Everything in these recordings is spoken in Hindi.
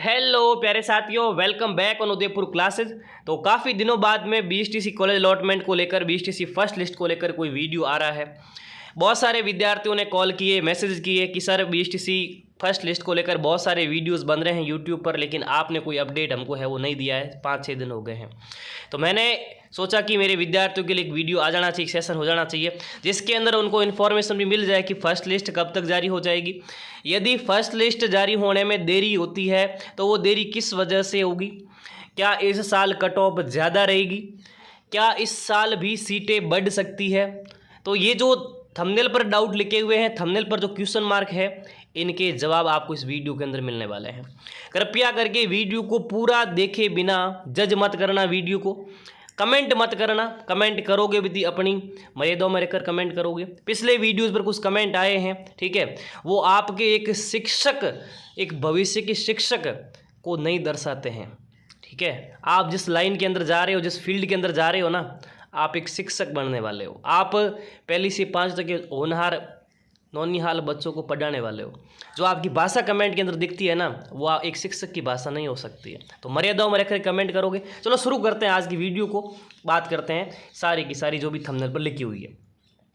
हेलो प्यारे साथियों, welcome back on Udaipur classes. तो काफ़ी दिनों बाद में बीएसटीसी कॉलेज अलॉटमेंट को लेकर, बीएसटीसी फर्स्ट लिस्ट को लेकर कोई वीडियो आ रहा है। बहुत सारे विद्यार्थियों ने कॉल किए, मैसेज किए कि सर बीएसटीसी फर्स्ट लिस्ट को लेकर बहुत सारे वीडियोस बन रहे हैं यूट्यूब पर, लेकिन आपने कोई अपडेट हमको है वो नहीं दिया है। 5-6 दिन हो गए हैं। तो मैंने सोचा कि मेरे विद्यार्थियों के लिए एक वीडियो आ जाना चाहिए, सेशन हो जाना चाहिए, जिसके अंदर उनको इन्फॉर्मेशन भी मिल जाए कि फ़र्स्ट लिस्ट कब तक जारी हो जाएगी। यदि फ़र्स्ट लिस्ट जारी होने में देरी होती है तो वो देरी किस वजह से होगी। क्या इस साल कट ऑफ ज़्यादा रहेगी? क्या इस साल भी सीटें बढ़ सकती है? तो ये जो थंबनेल पर डाउट लिखे हुए हैं, थंबनेल पर जो क्वेश्चन मार्क है, इनके जवाब आपको इस वीडियो के अंदर मिलने वाले हैं। कृपया करके वीडियो को पूरा देखे बिना जज मत करना, वीडियो को कमेंट मत करना। कमेंट करोगे भी अपनी मर्यादाओं में रहकर कमेंट करोगे। पिछले वीडियोस पर कुछ कमेंट आए हैं, ठीक है, वो आपके एक शिक्षक, एक भविष्य के शिक्षक को नहीं दर्शाते हैं। ठीक है, आप जिस लाइन के अंदर जा रहे हो, जिस फील्ड के अंदर जा रहे हो ना, आप एक शिक्षक बनने वाले हो। आप पहली से 5 तक के होनहार नौनिहाल बच्चों को पढ़ाने वाले हो। जो आपकी भाषा कमेंट के अंदर दिखती है ना, वो एक शिक्षक की भाषा नहीं हो सकती है। तो मर्यादाओं में रहकर कमेंट करोगे। चलो शुरू करते हैं आज की वीडियो को। बात करते हैं सारी की सारी जो भी थंबनेल पर लिखी हुई है।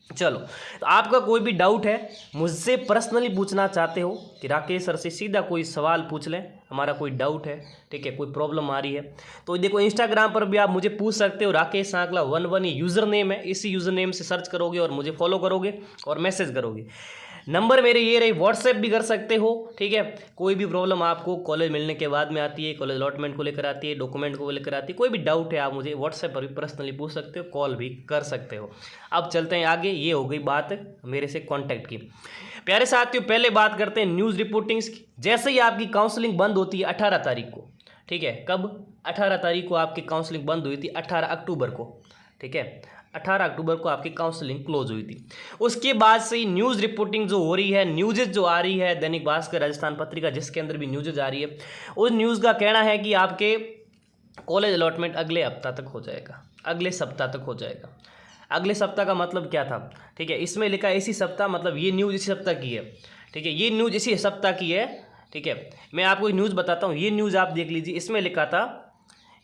चलो, तो आपका कोई भी डाउट है, मुझसे पर्सनली पूछना चाहते हो कि राकेश सर से सीधा कोई सवाल पूछ लें, हमारा कोई डाउट है, ठीक है, कोई प्रॉब्लम आ रही है, तो देखो इंस्टाग्राम पर भी आप मुझे पूछ सकते हो। राकेश सांकला 11 यूज़र नेम है, इसी यूज़र नेम से सर्च करोगे और मुझे फॉलो करोगे और मैसेज करोगे। नंबर मेरे ये रही, व्हाट्सएप भी कर सकते हो, ठीक है। कोई भी प्रॉब्लम आपको कॉलेज मिलने के बाद में आती है, कॉलेज अलॉटमेंट को लेकर आती है, डॉक्यूमेंट को लेकर आती है, कोई भी डाउट है आप मुझे व्हाट्सएप पर भी पर्सनली पूछ सकते हो, कॉल भी कर सकते हो। अब चलते हैं आगे। ये हो गई बात मेरे से कॉन्टैक्ट की। प्यारे साथियों, पहले बात करते हैं न्यूज़ रिपोर्टिंग्स की। जैसे ही आपकी काउंसलिंग बंद होती है 18 तारीख को, ठीक है, कब? 18 तारीख को आपकी काउंसलिंग बंद हुई थी, 18 अक्टूबर को, ठीक है, 18 अक्टूबर को आपकी काउंसलिंग क्लोज हुई थी। उसके बाद से ही न्यूज़ रिपोर्टिंग जो हो रही है, न्यूज़ जो आ रही है, दैनिक भास्कर, राजस्थान पत्रिका, जिसके अंदर भी न्यूज़ आ रही है, उस न्यूज़ का कहना है कि आपके कॉलेज अलॉटमेंट अगले हफ्ता तक हो जाएगा, अगले सप्ताह तक हो जाएगा। अगले सप्ताह का मतलब क्या था? ठीक है, इसमें लिखा है इसी सप्ताह, मतलब ये न्यूज़ इसी सप्ताह की है, ठीक है, ये न्यूज़ इसी सप्ताह की है, ठीक है। मैं आपको न्यूज़ बताता हूँ, ये न्यूज़ आप देख लीजिए। इसमें लिखा था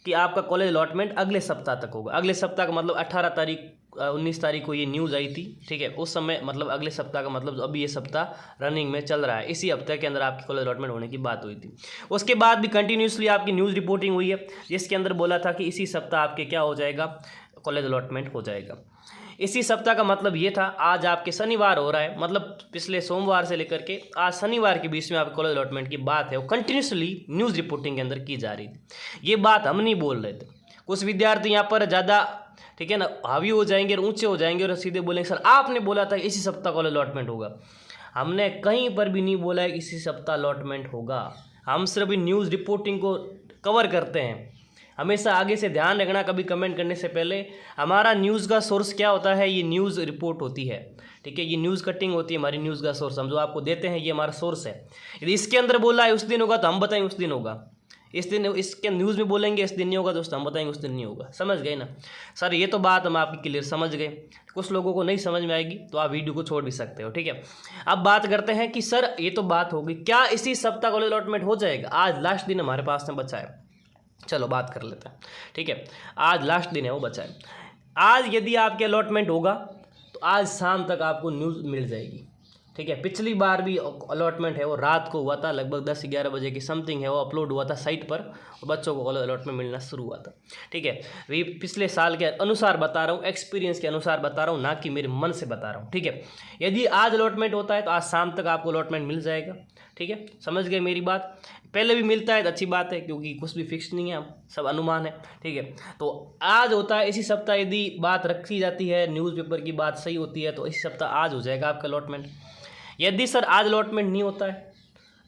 कि आपका कॉलेज अलॉटमेंट अगले सप्ताह तक होगा। अगले सप्ताह का मतलब 18 तारीख 19 तारीख को ये न्यूज़ आई थी, ठीक है, उस समय, मतलब अगले सप्ताह का मतलब अभी ये सप्ताह रनिंग में चल रहा है, इसी हफ्ते के अंदर आपकी कॉलेज अलॉटमेंट होने की बात हुई थी। उसके बाद भी कंटिन्यूसली आपकी न्यूज़ रिपोर्टिंग हुई है, जिसके अंदर बोला था कि इसी सप्ताह आपके क्या हो जाएगा, कॉलेज अलॉटमेंट हो जाएगा। इसी सप्ताह का मतलब ये था, आज आपके शनिवार हो रहा है, मतलब पिछले सोमवार से लेकर के आज शनिवार के बीच में आपके कॉलेज अलॉटमेंट की बात है, वो कंटिन्यूसली न्यूज़ रिपोर्टिंग के अंदर की जा रही थी। ये बात हम नहीं बोल रहे थे। कुछ विद्यार्थी यहाँ पर ज़्यादा, ठीक है ना, हावी हो जाएंगे और ऊंचे हो जाएंगे और सीधे बोलेंगे सर आपने बोला था इसी सप्ताह कॉलेज अलॉटमेंट होगा। हमने कहीं पर भी नहीं बोला है कि इसी सप्ताह अलॉटमेंट होगा। हम सिर्फ न्यूज़ रिपोर्टिंग को कवर करते हैं। हमेशा आगे से ध्यान रखना, कभी कमेंट करने से पहले हमारा न्यूज़ का सोर्स क्या होता है, ये न्यूज़ रिपोर्ट होती है, ठीक है, ये न्यूज़ कटिंग होती है हमारी न्यूज़ का सोर्स। हम जो आपको देते हैं ये हमारा सोर्स है। यदि इसके अंदर बोला है उस दिन होगा तो हम बताएंगे उस दिन होगा, इस दिन इसके न्यूज़ में बोलेंगे इस दिन नहीं होगा दोस्तों, हम बताएंगे उस दिन नहीं होगा। समझ गए ना सर? ये तो बात हम आपकी क्लियर समझ गए। कुछ लोगों को नहीं समझ में आएगी तो आप वीडियो को छोड़ भी सकते हो, ठीक है। अब बात करते हैं कि सर ये तो बात होगी, क्या इसी सप्ताह कॉलेज अलॉटमेंट हो जाएगा? आज लास्ट दिन हमारे पास में बचा है, चलो बात कर लेते हैं, ठीक है। आज लास्ट दिन है, वो बचा है। आज यदि आपके अलॉटमेंट होगा तो आज शाम तक आपको न्यूज़ मिल जाएगी, ठीक है। पिछली बार भी अलॉटमेंट है वो रात को हुआ था, लगभग 10-11 बजे की समथिंग है वो अपलोड हुआ था साइट पर, और बच्चों को अलॉटमेंट मिलना शुरू हुआ था, ठीक है। ये पिछले साल के अनुसार बता रहा हूँ, एक्सपीरियंस के अनुसार बता रहा हूँ, ना कि मेरे मन से बता रहा हूँ, ठीक है। यदि आज अलॉटमेंट होता है तो आज शाम तक आपको अलॉटमेंट मिल जाएगा, ठीक है। समझ गए मेरी बात? पहले भी मिलता है तो अच्छी बात है, क्योंकि कुछ भी फिक्स नहीं है, सब अनुमान है, ठीक है। तो आज होता है इसी सप्ताह, यदि बात रखी जाती है, न्यूज़पेपर की बात सही होती है तो इसी सप्ताह आज हो जाएगा आपका अलॉटमेंट। यदि सर आज अलॉटमेंट नहीं होता है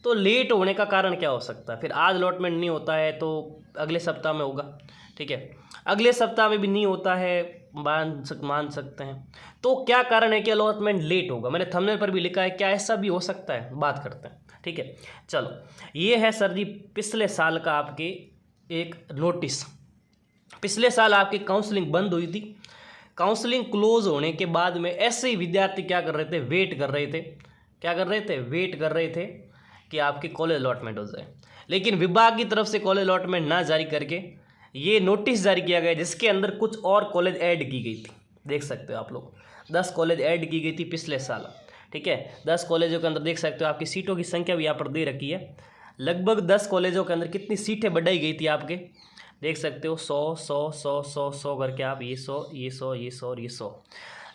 तो लेट होने का कारण क्या हो सकता है? फिर आज अलॉटमेंट नहीं होता है तो अगले सप्ताह में होगा, ठीक है, अगले सप्ताह में भी नहीं होता है, मान सकते हैं। तो क्या कारण है कि अलॉटमेंट लेट होगा? मैंने थंबनेल पर भी लिखा है, क्या ऐसा भी हो सकता है? बात करते हैं, ठीक है। चलो, ये है सर जी पिछले साल का आपके एक नोटिस। पिछले साल आपकी काउंसलिंग बंद हुई थी। काउंसलिंग क्लोज होने के बाद में ऐसे ही विद्यार्थी क्या कर रहे थे, वेट कर रहे थे। क्या कर रहे थे? वेट कर रहे थे कि आपकी कॉलेज अलॉटमेंट हो जाए। लेकिन विभाग की तरफ से कॉलेज अलॉटमेंट ना जारी करके ये नोटिस जारी किया गया जिसके अंदर कुछ और कॉलेज ऐड की गई थी। देख सकते हो आप लोग 10 कॉलेज ऐड की गई थी पिछले साल। ठीक है, 10 कॉलेजों के अंदर देख सकते हो आपकी सीटों की संख्या भी यहाँ पर दे रखी है। लगभग 10 कॉलेजों के अंदर कितनी सीटें बढ़ाई गई थी आपके देख सकते हो 100 करके आप ये 100 और ये 100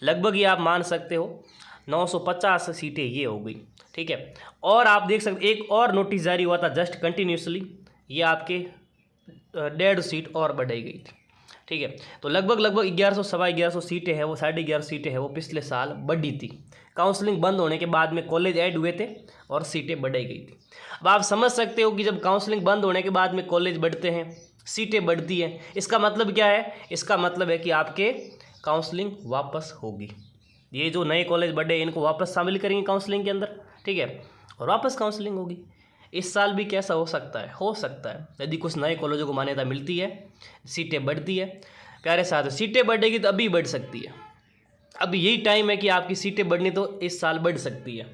लगभग ये आप मान सकते हो 950 सीटें ये हो गई। ठीक है, और आप देख सकते एक और नोटिस जारी हुआ था जस्ट कंटिन्यूसली, ये आपके 150 सीट और बढ़ाई गई थी। ठीक है, तो लगभग 1100 सवा 1100 सीटें हैं वो 1150 सीटें हैं वो पिछले साल बढ़ी थी। काउंसलिंग बंद होने के बाद में कॉलेज ऐड हुए थे और सीटें बढ़ाई गई थी। अब आप समझ सकते हो कि जब काउंसलिंग बंद होने के बाद में कॉलेज बढ़ते हैं, सीटें बढ़ती हैं, इसका मतलब क्या है? इसका मतलब है कि आपके काउंसलिंग वापस होगी। ये जो नए कॉलेज बढ़े इनको वापस शामिल करेंगे काउंसलिंग के अंदर। ठीक है, और वापस काउंसलिंग होगी। इस साल भी कैसा हो सकता है? हो सकता है यदि कुछ नए कॉलेजों को मान्यता मिलती है, सीटें बढ़ती है। प्यारे साथ सीटें बढ़ेगी तो अभी बढ़ सकती है। अभी यही टाइम है कि आपकी सीटें बढ़नी तो इस साल बढ़ सकती है।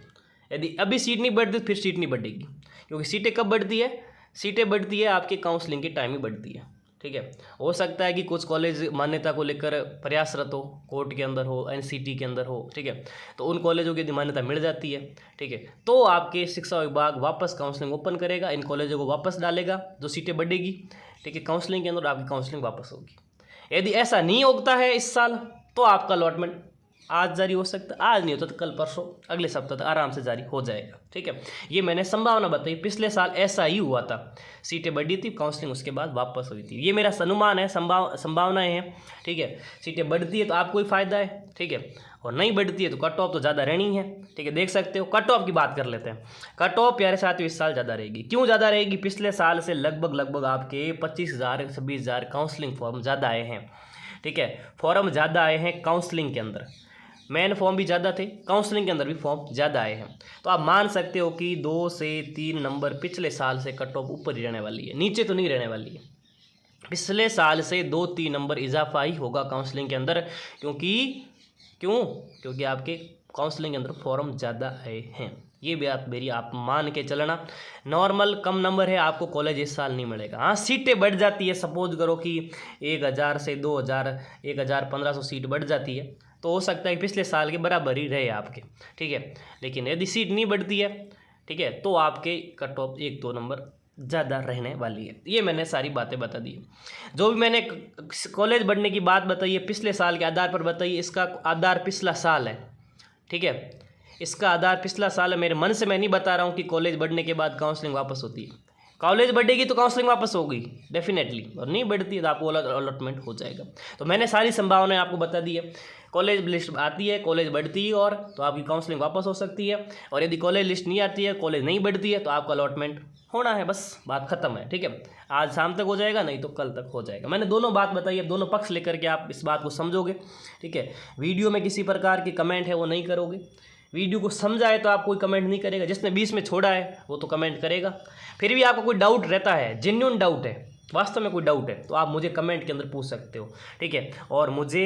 यदि अभी सीट नहीं बढ़ती फिर सीट नहीं बढ़ेगी, क्योंकि सीटें कब बढ़ती है? सीटें बढ़ती है आपके काउंसलिंग के टाइम ही बढ़ती है। ठीक है, हो सकता है कि कुछ कॉलेज मान्यता को लेकर प्रयासरत हो, कोर्ट के अंदर हो, एनसीटी के अंदर हो। ठीक है, तो उन कॉलेजों की यदि मान्यता मिल जाती है, ठीक है, तो आपके शिक्षा विभाग वापस काउंसलिंग ओपन करेगा, इन कॉलेजों को वापस डालेगा, जो सीटें बढ़ेगी। ठीक है, काउंसलिंग के अंदर आपकी काउंसलिंग वापस होगी। यदि ऐसा नहीं होता है इस साल तो आपका अलॉटमेंट आज जारी हो सकता है, आज नहीं होता तो कल परसों अगले सप्ताह तक आराम से जारी हो जाएगा। ठीक है, ये मैंने संभावना बताई। पिछले साल ऐसा ही हुआ था, सीटें बढ़ी थी, काउंसलिंग उसके बाद वापस हुई थी। ये मेरा अनुमान है, संभावनाएं हैं। ठीक है, सीटें बढ़ती है तो आपको ही फायदा है। ठीक है, और नहीं बढ़ती है तो कट ऑफ तो ज़्यादा रहनी है। ठीक है, देख सकते हो कट ऑफ की बात कर लेते हैं। कट ऑफ प्यारे साथियों इस साल ज़्यादा रहेगी। क्यों ज़्यादा रहेगी? पिछले साल से लगभग आपके 25,000 26,000 काउंसलिंग फॉर्म ज़्यादा आए हैं। ठीक है, फॉर्म ज़्यादा आए हैं काउंसलिंग के अंदर। मेन फॉर्म भी ज़्यादा थे, काउंसलिंग के अंदर भी फॉर्म ज़्यादा आए हैं। तो आप मान सकते हो कि 2 से 3 नंबर पिछले साल से कट ऑफ ऊपर ही रहने वाली है, नीचे तो नहीं रहने वाली है। पिछले साल से 2-3 नंबर इजाफा ही होगा काउंसलिंग के अंदर, क्योंकि आपके काउंसलिंग के अंदर फॉर्म ज़्यादा आए हैं। ये बात मेरी आप मान के चलना। नॉर्मल कम नंबर है, आपको कॉलेज इस साल नहीं मिलेगा। हाँ, सीटें बढ़ जाती है, सपोज करो कि 1000 से 2000 1500 सीट बढ़ जाती है, तो हो सकता है कि पिछले साल के बराबर ही रहे आपके। ठीक है, लेकिन यदि सीट नहीं बढ़ती है, ठीक है, तो आपके कट ऑफ 1-2 नंबर ज़्यादा रहने वाली है। ये मैंने सारी बातें बता दी। जो भी मैंने कॉलेज बढ़ने की बात बताई है पिछले साल के आधार पर बताई है, इसका आधार पिछला साल है। ठीक है, इसका आधार पिछला साल है। मेरे मन से मैं नहीं बता रहा हूँ कि कॉलेज बढ़ने के बाद काउंसलिंग वापस होती है। कॉलेज बढ़ेगी तो काउंसलिंग वापस होगी डेफिनेटली, और नहीं बढ़ती है तो आपको अलॉटमेंट हो जाएगा। तो मैंने सारी संभावनाएं आपको बता दी है। कॉलेज लिस्ट आती है, कॉलेज बढ़ती है और तो आपकी काउंसलिंग वापस हो सकती है, और यदि कॉलेज लिस्ट नहीं आती है, कॉलेज नहीं बढ़ती है, तो आपका अलॉटमेंट होना है, बस बात खत्म है। ठीक है, आज शाम तक हो जाएगा, नहीं तो कल तक हो जाएगा। मैंने दोनों बात बताई है, दोनों पक्ष लेकर के आप इस बात को समझोगे। ठीक है, वीडियो में किसी प्रकार की कमेंट है वो नहीं करोगे। वीडियो को समझाए तो आप कोई कमेंट नहीं करेगा, जिसने बीच में छोड़ा है वो तो कमेंट करेगा। फिर भी आपको कोई डाउट रहता है, जेन्युइन डाउट है, वास्तव में कोई डाउट है, तो आप मुझे कमेंट के अंदर पूछ सकते हो। ठीक है, और मुझे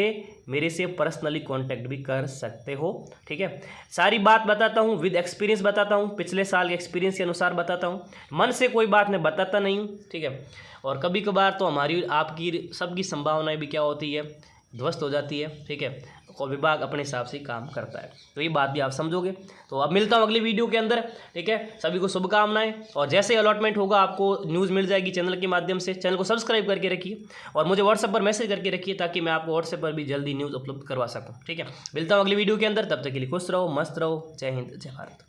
मेरे से पर्सनली कांटेक्ट भी कर सकते हो। ठीक है, सारी बात बताता हूँ, विद एक्सपीरियंस बताता हूँ, पिछले साल के एक्सपीरियंस के अनुसार बताता हूँ, मन से कोई बात मैं बताता नहीं हूँ। ठीक है, और कभी कभार तो हमारी आपकी सबकी संभावनाएं भी क्या होती है, ध्वस्त हो जाती है। ठीक है, और विभाग अपने हिसाब से काम करता है, तो ये बात भी आप समझोगे। तो अब मिलता हूँ अगली वीडियो के अंदर। ठीक है, सभी को शुभकामनाएं, और जैसे अलॉटमेंट होगा आपको न्यूज़ मिल जाएगी चैनल के माध्यम से। चैनल को सब्सक्राइब करके रखिए और मुझे व्हाट्सएप पर मैसेज करके रखिए, ताकि मैं आपको व्हाट्सएप पर भी जल्दी न्यूज़ उपलब्ध करवा सकूँ। ठीक है, मिलता हूँ अगली वीडियो के अंदर, तब तक के लिए खुश रहो, मस्त रहो। जय हिंद, जय भारत।